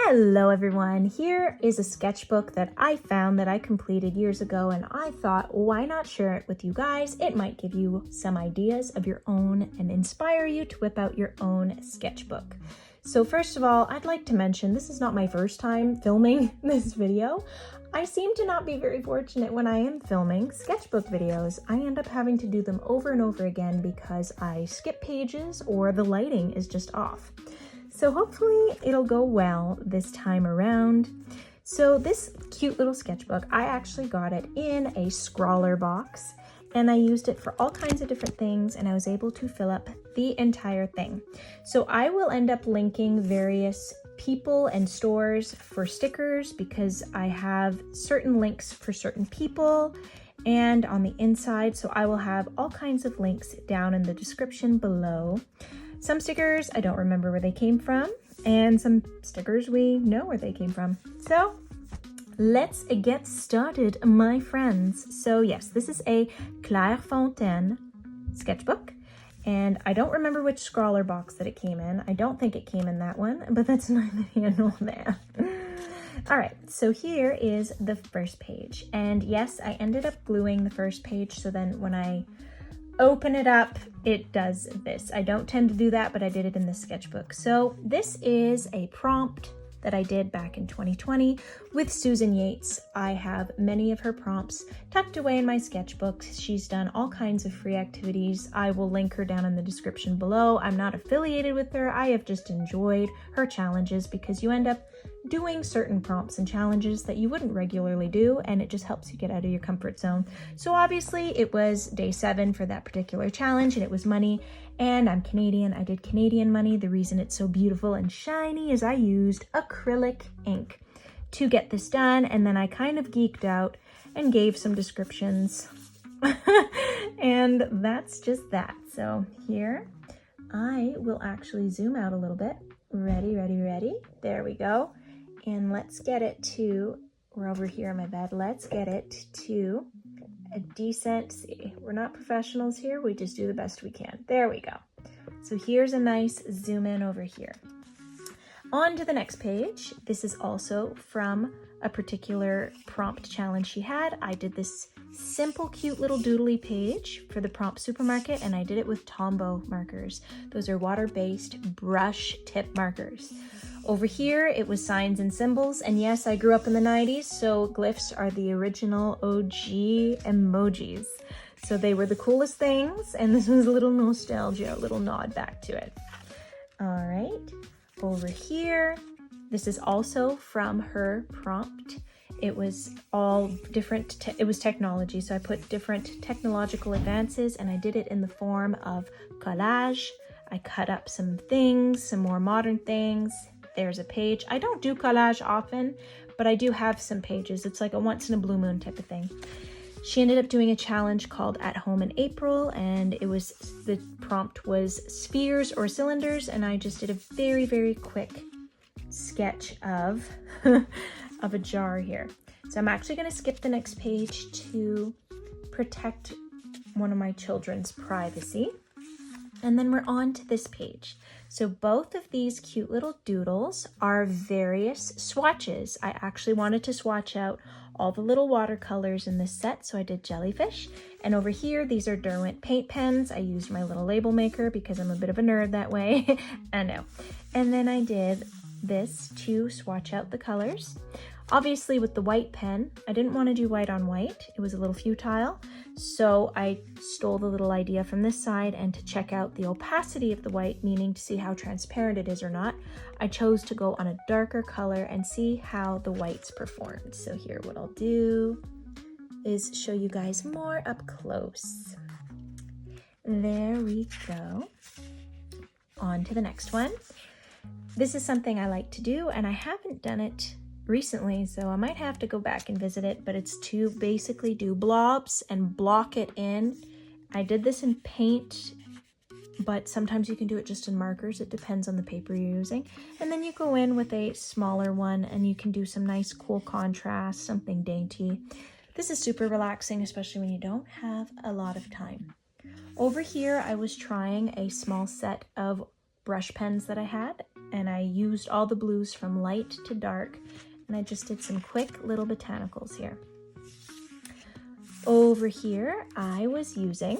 Hello everyone, here is a sketchbook that I found that I completed years ago, and I thought, why not share it with you guys? It might give you some ideas of your own and inspire you to whip out your own sketchbook. So first of all, I'd like to mention this is not my first time filming this video. I seem to not be very fortunate when I am filming sketchbook videos. I end up having to do them over and over again because I skip pages or the lighting is just off. So hopefully it'll go well this time around. So this cute little sketchbook, I actually got it in a scrawler box and I used it for all kinds of different things, and I was able to fill up the entire thing. So I will end up linking various people and stores for stickers because I have certain links for certain people and on the inside. So I will have all kinds of links down in the description below. Some stickers, I don't remember where they came from, and some stickers we know where they came from. So let's get started, my friends. So yes, this is a Clairefontaine sketchbook, and I don't remember which scrawler box that it came in. I don't think it came in that one, but that's neither here nor there. All right, so here is the first page. And yes, I ended up gluing the first page, so then when I open it up, it does this. I don't tend to do that, but I did it in the sketchbook. So this is a prompt that I did back in 2020 with Susan Yates. I have many of her prompts tucked away in my sketchbooks. She's done all kinds of free activities. I will link her down in the description below. I'm not affiliated with her. I have just enjoyed her challenges because you end up doing certain prompts and challenges that you wouldn't regularly do, and it just helps you get out of your comfort zone. So obviously it was day 7 for that particular challenge, and it was money, and I'm Canadian. I did Canadian money. The reason it's so beautiful and shiny is I used acrylic ink to get this done, and then I kind of geeked out and gave some descriptions and that's just that. So here I will actually zoom out a little bit. Ready. There we go. And let's get it to, we're over here on my bed, let's get it to a decent, see, we're not professionals here, we just do the best we can. There we go. So here's a nice zoom in over here. On to the next page. This is also from a particular prompt challenge she had. I did this simple, cute little doodly page for the prompt supermarket, and I did it with Tombow markers. Those are water-based brush tip markers. Over here, it was signs and symbols, and yes, I grew up in the 90s, so glyphs are the original OG emojis. So they were the coolest things, and this was a little nostalgia, a little nod back to it. All right, over here, this is also from her prompt. It was all different, it was technology, so I put different technological advances, and I did it in the form of collage. I cut up some things, some more modern things. There's a page. I don't do collage often, but I do have some pages. It's like a once in a blue moon type of thing. She ended up doing a challenge called At Home in April, and it was, the prompt was spheres or cylinders, and I just did a very, very quick sketch of of a jar here. So I'm actually going to skip the next page to protect one of my children's privacy. And then we're on to this page. So both of these cute little doodles are various swatches. I actually wanted to swatch out all the little watercolors in this set, so I did jellyfish. And over here, these are Derwent paint pens. I used my little label maker because I'm a bit of a nerd that way. I know. And then I did this to swatch out the colors. Obviously with the white pen, I didn't want to do white on white. It was a little futile. So I stole the little idea from this side, and to check out the opacity of the white, meaning to see how transparent it is or not, I chose to go on a darker color and see how the whites performed. So here what I'll do is show you guys more up close. There we go. On to the next one. This is something I like to do, and I haven't done it recently, so I might have to go back and visit it, but it's to basically do blobs and block it in. I did this in paint, but sometimes you can do it just in markers. It depends on the paper you're using. And then you go in with a smaller one and you can do some nice cool contrast, something dainty. This is super relaxing, especially when you don't have a lot of time. Over here, I was trying a small set of brush pens that I had, and I used all the blues from light to dark, and I just did some quick little botanicals here. Over here, I was using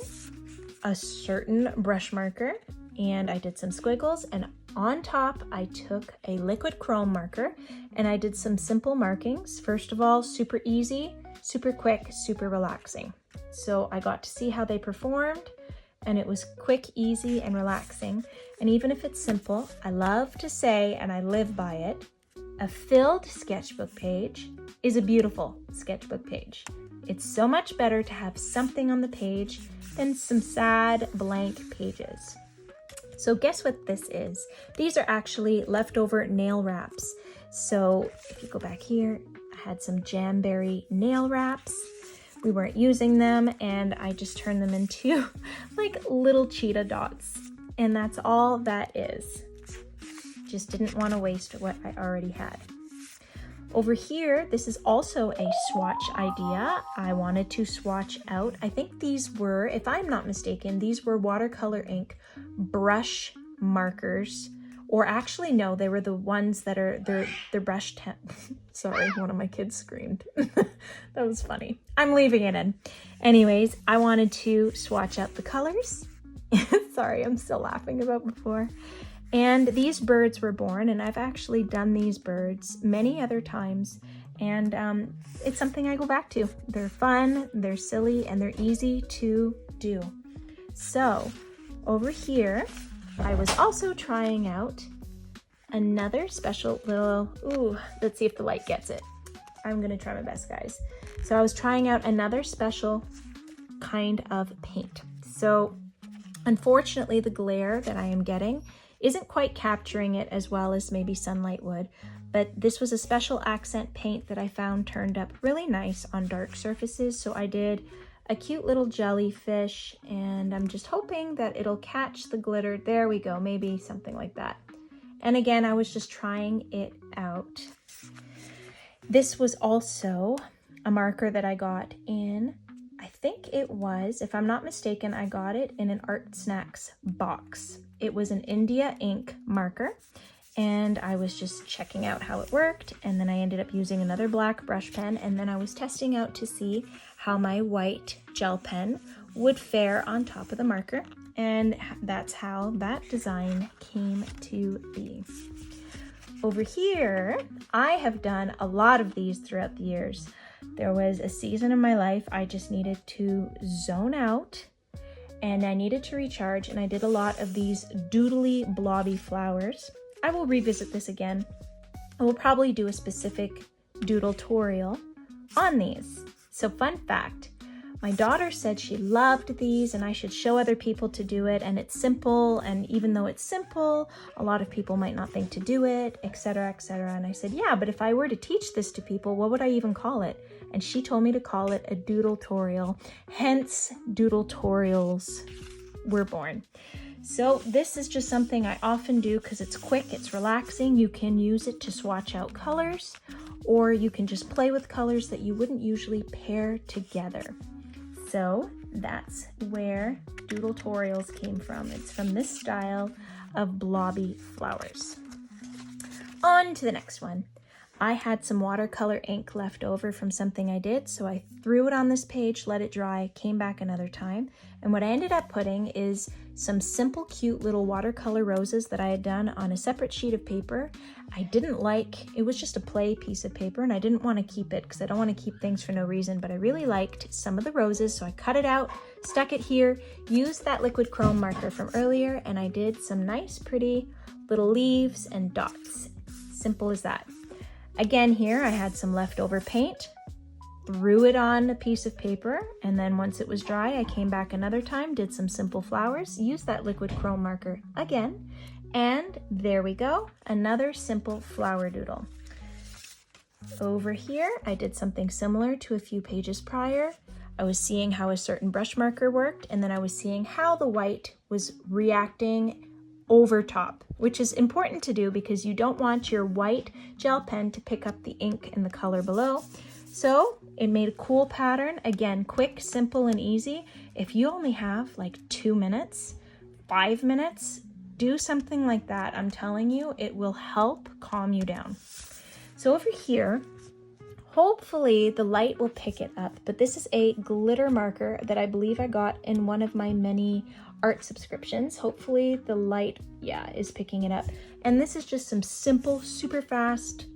a certain brush marker, and I did some squiggles, and on top, I took a liquid chrome marker, and I did some simple markings. First of all, super easy, super quick, super relaxing. So I got to see how they performed, and it was quick, easy, and relaxing. And even if it's simple, I love to say, and I live by it, a filled sketchbook page is a beautiful sketchbook page. It's so much better to have something on the page than some sad blank pages. So guess what this is? These are actually leftover nail wraps. So if you go back here, I had some Jamberry nail wraps. We weren't using them, and I just turned them into like little cheetah dots. And that's all that is. Just didn't want to waste what I already had. Over here, this is also a swatch idea. I wanted to swatch out, I think these were, if I'm not mistaken, these were watercolor ink brush markers, or actually no, they were the ones that are, they're brush sorry, one of my kids screamed. That was funny. I'm leaving it in. Anyways, I wanted to swatch out the colors. Sorry, I'm still laughing about before. And these birds were born, and I've actually done these birds many other times, and it's something I go back to. They're fun, they're silly, and they're easy to do. So over here, I was also trying out another special little, let's see if the light gets it. I'm gonna try my best, guys. So I was trying out another special kind of paint. So unfortunately, the glare that I am getting isn't quite capturing it as well as maybe sunlight would, but this was a special accent paint that I found turned up really nice on dark surfaces. So I did a cute little jellyfish, and I'm just hoping that it'll catch the glitter. There we go, maybe something like that. And again, I was just trying it out. This was also a marker that I got in, I think it was, if I'm not mistaken, I got it in an Art Snacks box. It was an India ink marker, and I was just checking out how it worked, and then I ended up using another black brush pen, and then I was testing out to see how my white gel pen would fare on top of the marker, and that's how that design came to be. Over here, I have done a lot of these throughout the years. There was a season in my life I just needed to zone out, and I needed to recharge, and I did a lot of these doodly blobby flowers. I will revisit this again. I will probably do a specific doodle tutorial on these. So fun fact, my daughter said she loved these and I should show other people to do it, and it's simple, and even though it's simple, a lot of people might not think to do it, etc., etc. And I said, yeah, but if I were to teach this to people, what would I even call it? And she told me to call it a doodle tutorial, hence doodle tutorials were born. So this is just something I often do because it's quick, it's relaxing. You can use it to swatch out colors, or you can just play with colors that you wouldn't usually pair together. So that's where doodle tutorials came from. It's from this style of blobby flowers. On to the next one. I had some watercolor ink left over from something I did, so I threw it on this page, let it dry, came back another time, and what I ended up putting is some simple, cute little watercolor roses that I had done on a separate sheet of paper. I didn't like, it was just a play piece of paper, and I didn't want to keep it because I don't want to keep things for no reason, but I really liked some of the roses, so I cut it out, stuck it here, used that liquid chrome marker from earlier, and I did some nice, pretty little leaves and dots. Simple as that. Again, here I had some leftover paint, threw it on a piece of paper, and then once it was dry, I came back another time, did some simple flowers, used that liquid chrome marker again, and there we go, another simple flower doodle. Over here, I did something similar to a few pages prior. I was seeing how a certain brush marker worked, and then I was seeing how the white was reacting over top, which is important to do because you don't want your white gel pen to pick up the ink in the color below. So it made a cool pattern. Again, quick, simple, and easy. If you only have like 2 minutes, 5 minutes, do something like that. I'm telling you, it will help calm you down. So over here, hopefully the light will pick it up, but this is a glitter marker that I believe I got in one of my many art subscriptions. Hopefully the light, is picking it up. And this is just some simple, super fast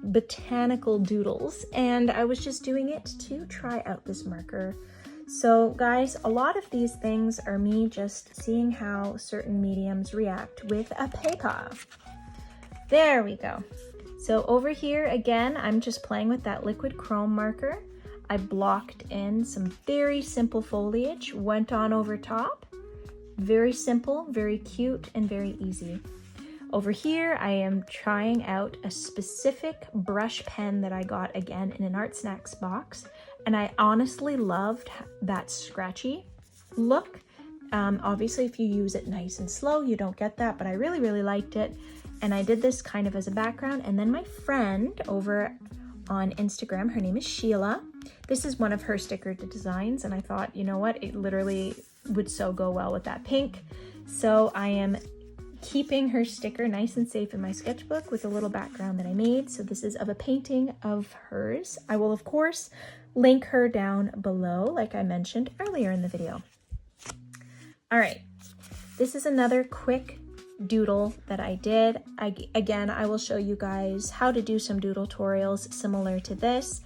botanical doodles, and I was just doing it to try out this marker. So guys, a lot of these things are me just seeing how certain mediums react with a paper. There we go. So over here, again, I'm just playing with that liquid chrome marker. I blocked in some very simple foliage, went on over top. Very simple, very cute, and very easy. Over here, I am trying out a specific brush pen that I got again in an Art Snacks box. And I honestly loved that scratchy look. Obviously, if you use it nice and slow, you don't get that, but I really, really liked it. And I did this kind of as a background. And then my friend over on Instagram, her name is Sheila. This is one of her sticker designs. And I thought, you know what? It literally would so go well with that pink. So I am keeping her sticker nice and safe in my sketchbook with a little background that I made. So this is of a painting of hers. I will, of course, link her down below, like I mentioned earlier in the video. All right, this is another quick doodle that I did. Again, I will show you guys how to do some doodle tutorials similar to this.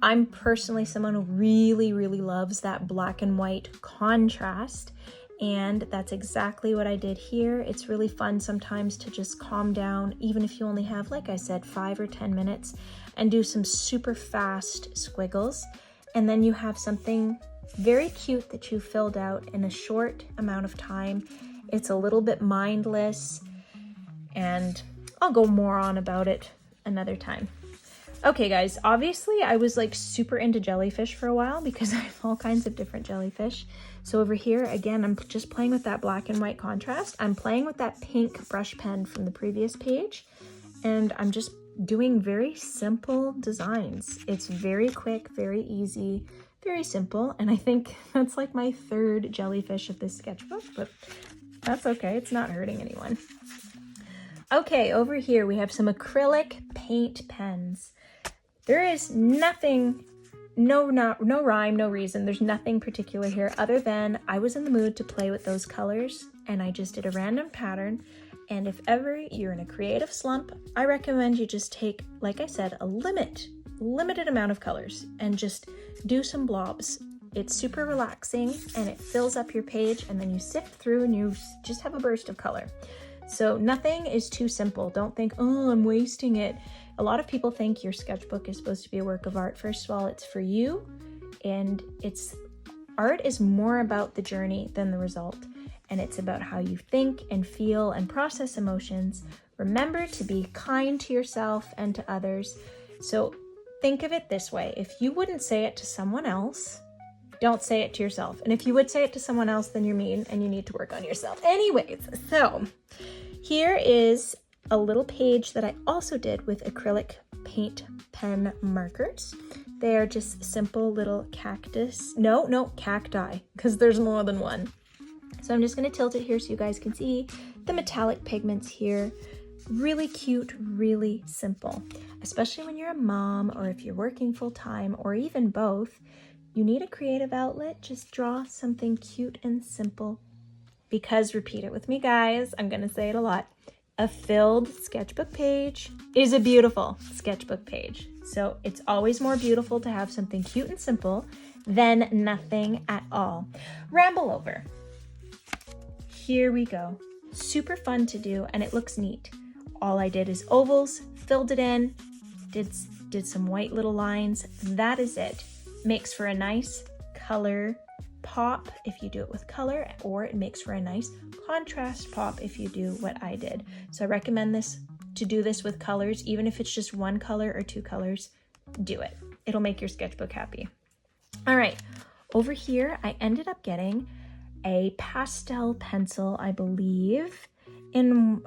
I'm personally someone who really, really loves that black and white contrast. And that's exactly what I did here. It's really fun sometimes to just calm down, even if you only have, like I said, 5 or 10 minutes, and do some super fast squiggles. And then you have something very cute that you filled out in a short amount of time. It's a little bit mindless, and I'll go more on about it another time. Okay guys, obviously I was like super into jellyfish for a while because I have all kinds of different jellyfish. So over here, again, I'm just playing with that black and white contrast. I'm playing with that pink brush pen from the previous page, and I'm just doing very simple designs. It's very quick, very easy, very simple, and I think that's like my third jellyfish of this sketchbook, but that's okay, it's not hurting anyone. Okay, over here we have some acrylic paint pens. There is nothing, no rhyme, no reason. There's nothing particular here other than I was in the mood to play with those colors and I just did a random pattern. And if ever you're in a creative slump, I recommend you just take, like I said, a limited amount of colors and just do some blobs. It's super relaxing and it fills up your page, and then you sift through and you just have a burst of color. So nothing is too simple. Don't think, oh, I'm wasting it. A lot of people think your sketchbook is supposed to be a work of art. First of all, it's for you, and art is more about the journey than the result. And it's about how you think and feel and process emotions. Remember to be kind to yourself and to others. So think of it this way. If you wouldn't say it to someone else, don't say it to yourself. And if you would say it to someone else, then you're mean and you need to work on yourself. Anyways, so here is a little page that I also did with acrylic paint pen markers. They are just simple little cacti, because there's more than one. So I'm just going to tilt it here so you guys can see the metallic pigments here. Really cute, really simple, especially when you're a mom or if you're working full time or even both. You need a creative outlet. Just draw something cute and simple, because repeat it with me, guys. I'm going to say it a lot. A filled sketchbook page is a beautiful sketchbook page. So it's always more beautiful to have something cute and simple than nothing at all. Ramble over. Here we go. Super fun to do, and it looks neat. All I did is ovals, filled it in, did some white little lines. That is it. Makes for a nice color pop if you do it with color, or it makes for a nice contrast pop if you do what I did. So I recommend to do this with colors. Even if it's just one color or two colors, do it. It'll make your sketchbook happy. All right, over here I ended up getting a pastel pencil, I believe.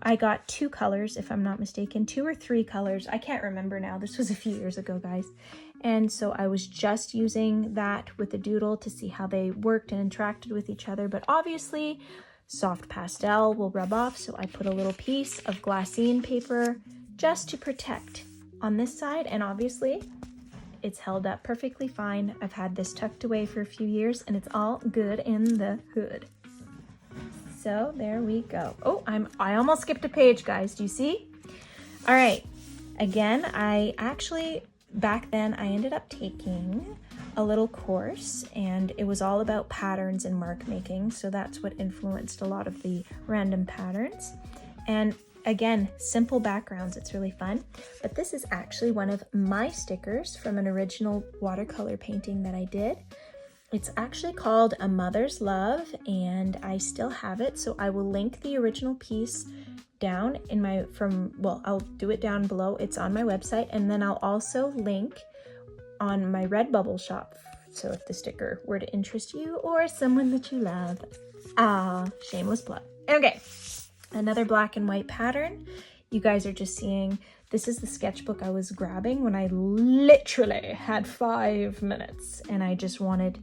I got 2 colors, if I'm not mistaken, 2 or 3 colors. I can't remember now. This was a few years ago, guys. And so I was just using that with the doodle to see how they worked and interacted with each other. But obviously, soft pastel will rub off, so I put a little piece of glassine paper just to protect on this side, and obviously it's held up perfectly fine. I've had this tucked away for a few years and it's all good in the hood. So there we go. Oh, I almost skipped a page, guys. Do you see? All right. Again, I actually, back then I ended up taking a little course and it was all about patterns and mark making. So that's what influenced a lot of the random patterns. And again, simple backgrounds, it's really fun. But this is actually one of my stickers from an original watercolor painting that I did. It's actually called A Mother's Love and I still have it. So I will link the original piece down in my, I'll do it down below. It's on my website, and then I'll also link on my Redbubble shop. So if the sticker were to interest you or someone that you love. Shameless plug. Okay, another black and white pattern. You guys are just seeing, this is the sketchbook I was grabbing when I literally had 5 minutes and I just wanted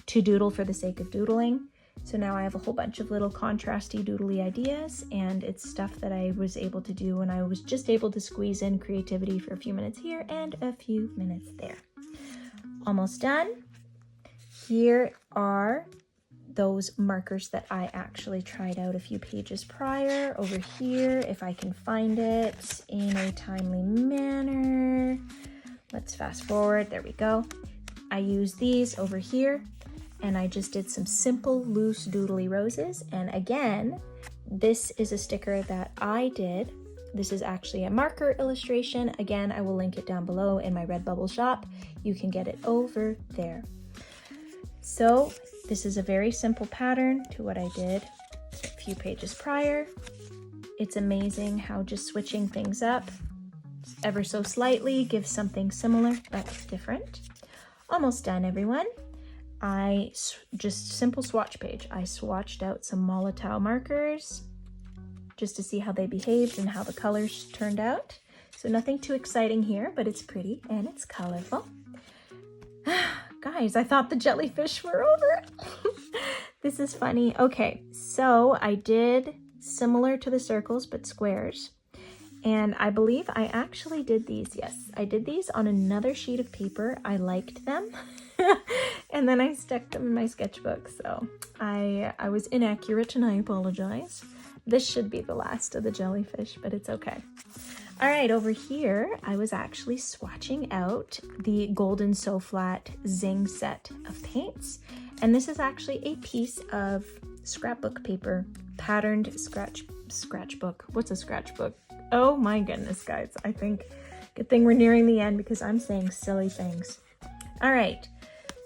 to doodle for the sake of doodling. So now I have a whole bunch of little contrasty doodly ideas, and it's stuff that I was able to do when I was just able to squeeze in creativity for a few minutes here and a few minutes there. Almost done. Here are those markers that I actually tried out a few pages prior. Over here, if I can find it in a timely manner. Let's fast forward. There we go. I use these over here. And I just did some simple loose doodly roses. And again, this is a sticker that I did. This is actually a marker illustration. Again, I will link it down below in my Redbubble shop. You can get it over there. So this is a very simple pattern to what I did a few pages prior. It's amazing how just switching things up ever so slightly gives something similar but different. Almost done, everyone. Just simple swatch page. I swatched out some Molotow markers just to see how they behaved and how the colors turned out. So nothing too exciting here, but it's pretty and it's colorful. Guys, I thought the jellyfish were over. This is funny. Okay, so I did similar to the circles, but squares. And I believe I actually did these. Yes, I did these on another sheet of paper. I liked them. And then I stuck them in my sketchbook. So I was inaccurate and I apologize. This should be the last of the jellyfish, but it's okay. All right, over here, I was actually swatching out the Golden So Flat Zing set of paints. And this is actually a piece of scrapbook paper, patterned scratchbook. What's a scratchbook? Oh my goodness, guys. I think good thing we're nearing the end because I'm saying silly things. All right.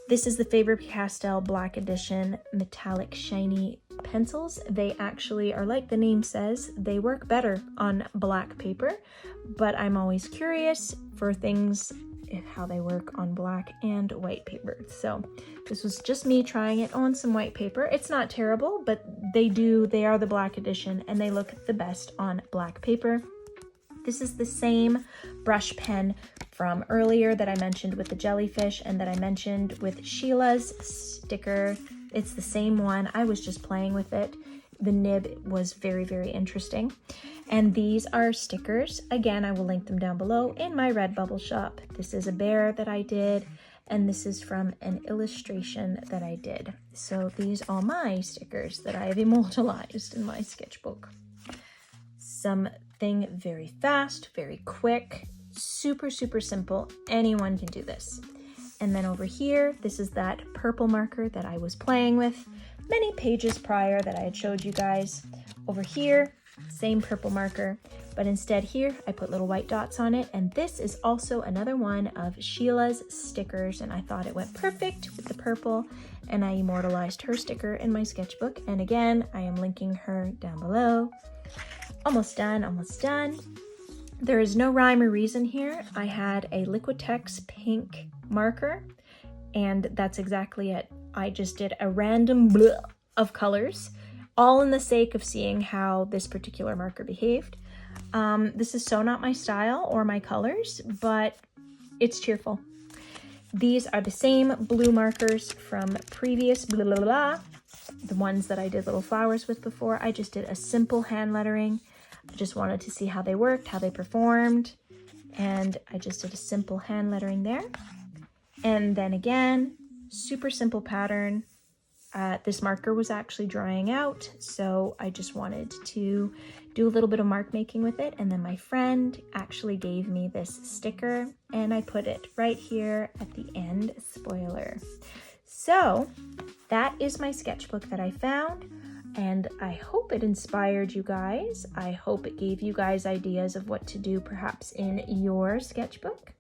This is the Faber-Castell Black Edition metallic shiny pencils. They actually are, like the name says, they work better on black paper, but I'm always curious for things, how they work on black and white paper. So this was just me trying it on some white paper. It's not terrible, but they are the Black Edition and they look the best on black paper. This is the same brush pen from earlier that I mentioned with the jellyfish and that I mentioned with Sheila's sticker. It's the same one. I was just playing with it. The nib was very, very interesting. And these are stickers. Again, I will link them down below in my Redbubble shop. This is a bear that I did, and this is from an illustration that I did. So these are my stickers that I have immortalized in my sketchbook. Something very fast, very quick, super, super simple. Anyone can do this. And then over here, this is that purple marker that I was playing with many pages prior that I had showed you guys. Over here, same purple marker, but instead here, I put little white dots on it. And this is also another one of Sheila's stickers. And I thought it went perfect with the purple, and I immortalized her sticker in my sketchbook. And again, I am linking her down below. Almost done, almost done. There is no rhyme or reason here. I had a Liquitex pink marker, and that's exactly it. I just did a random bleh of colors, all in the sake of seeing how this particular marker behaved. This is so not my style or my colors, but it's cheerful. These are the same blue markers from previous blah, blah, blah. the ones that I did little flowers with before. I just did a simple hand lettering. I just wanted to see how they worked, how they performed. And I just did a simple hand lettering there. And then again, super simple pattern. This marker was actually drying out, so I just wanted to do a little bit of mark making with it. And then my friend actually gave me this sticker and I put it right here at the end, spoiler. So that is my sketchbook that I found, and I hope it inspired you guys. I hope it gave you guys ideas of what to do perhaps in your sketchbook.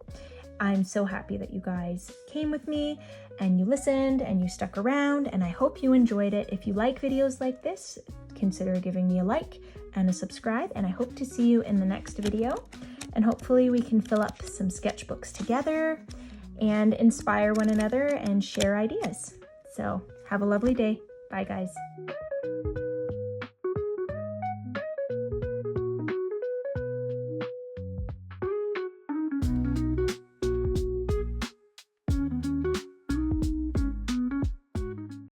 I'm so happy that you guys came with me and you listened and you stuck around, and I hope you enjoyed it. If you like videos like this, consider giving me a like and a subscribe, and I hope to see you in the next video. And hopefully we can fill up some sketchbooks together and inspire one another and share ideas. So have a lovely day. Bye, guys.